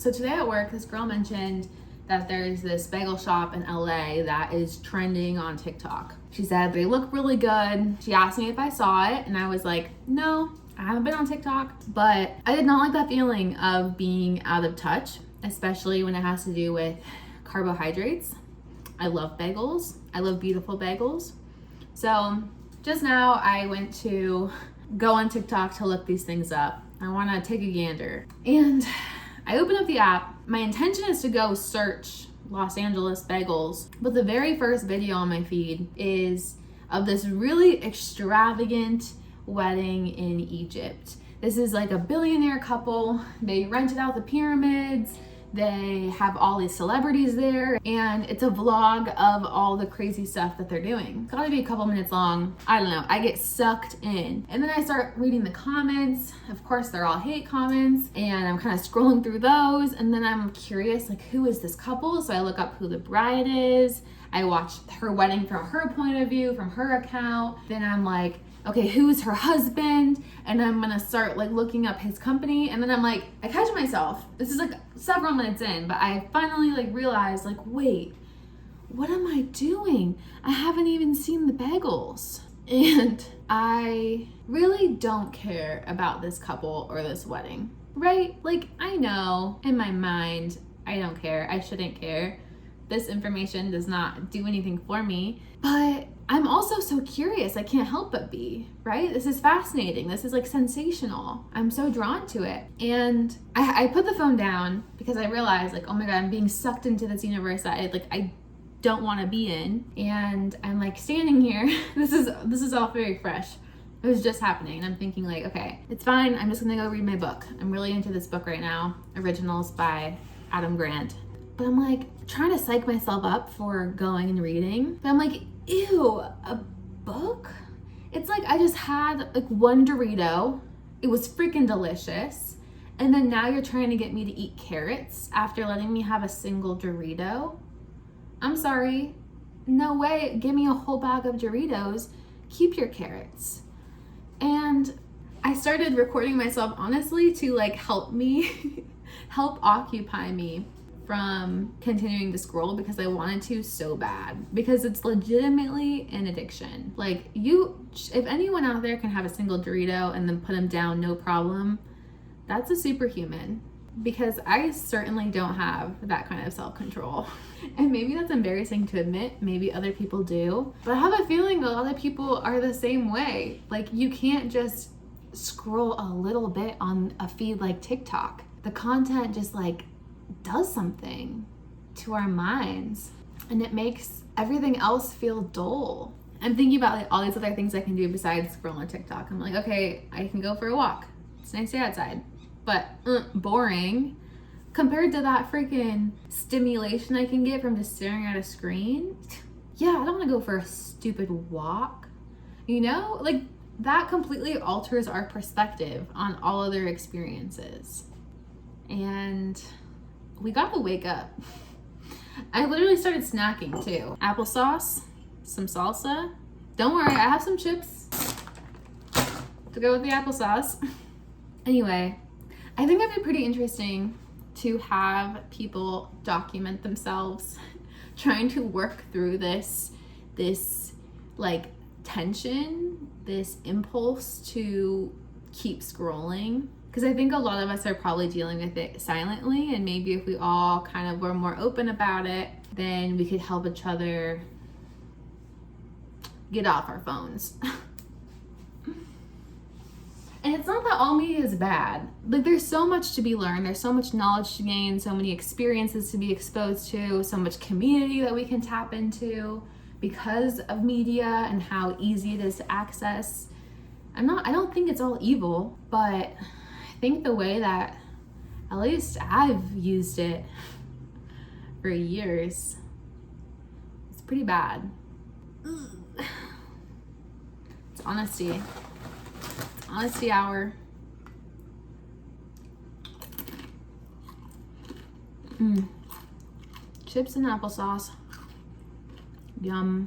So today at work, this girl mentioned that there's this bagel shop in LA that is trending on TikTok. She said they look really good. She asked me if I saw it, and I was like, no, I haven't been on TikTok. But I did not like that feeling of being out of touch, especially when it has to do with carbohydrates. I love bagels. I love beautiful bagels. So just now I went to go on TikTok to look these things up. I want to take a gander. And I open up the app. My intention is to go search Los Angeles bagels, but the very first video on my feed is of this really extravagant wedding in Egypt. This is like a billionaire couple. They rented out the pyramids. They have all these celebrities there, and it's a vlog of all the crazy stuff that they're doing. It's gotta be a couple minutes long. I don't know. I get sucked in. And then I start reading the comments. Of course, they're all hate comments, and I'm kind of scrolling through those, and then I'm curious, like, who is this couple? So I look up who the bride is. I watch her wedding from her point of view, from her account. Then I'm like, okay, who's her husband? And I'm gonna start like looking up his company. And then I'm like, I catch myself. This is like several minutes in, but I finally like realized like, wait, what am I doing? I haven't even seen the bagels. And I really don't care about this couple or this wedding, right? Like, I know in my mind, I don't care. I shouldn't care. This information does not do anything for me, but I'm also so curious. I can't help but be, right? This is fascinating. This is like sensational. I'm so drawn to it. And I put the phone down because I realized like, oh my God, I'm being sucked into this universe that I don't want to be in. And I'm like standing here. This is all very fresh. It was just happening. And I'm thinking like, okay, it's fine. I'm just gonna go read my book. I'm really into this book right now. Originals by Adam Grant. But I'm like trying to psych myself up for going and reading. But I'm like, ew, a book? It's like I just had like one Dorito. It was freaking delicious. And then now you're trying to get me to eat carrots after letting me have a single Dorito? I'm sorry. No way. Give me a whole bag of Doritos. Keep your carrots. And I started recording myself honestly to like help me, help occupy me from continuing to scroll because I wanted to so bad, because it's legitimately an addiction. Like if anyone out there can have a single Dorito and then put them down no problem, that's a superhuman, because I certainly don't have that kind of self-control. And maybe that's embarrassing to admit, maybe other people do, but I have a feeling a lot of people are the same way. Like, you can't just scroll a little bit on a feed like TikTok. The content just like does something to our minds, and it makes everything else feel dull. I'm thinking about like all these other things I can do besides scroll on TikTok. I'm like, okay, I can go for a walk. It's a nice day outside, but boring compared to that freaking stimulation I can get from just staring at a screen. Yeah, I don't want to go for a stupid walk. You know, like that completely alters our perspective on all other experiences. And we gotta wake up. I literally started snacking too. Applesauce, some salsa. Don't worry, I have some chips to go with the applesauce. Anyway, I think it'd be pretty interesting to have people document themselves trying to work through this like tension, this impulse to keep scrolling. Because I think a lot of us are probably dealing with it silently, and maybe if we all kind of were more open about it, then we could help each other get off our phones. And it's not that all media is bad. Like, there's so much to be learned. There's so much knowledge to gain, so many experiences to be exposed to, so much community that we can tap into because of media and how easy it is to access. I don't think it's all evil, but I think the way that at least I've used it for years, it's pretty bad. It's honesty. It's honesty hour. Chips and applesauce. Yum.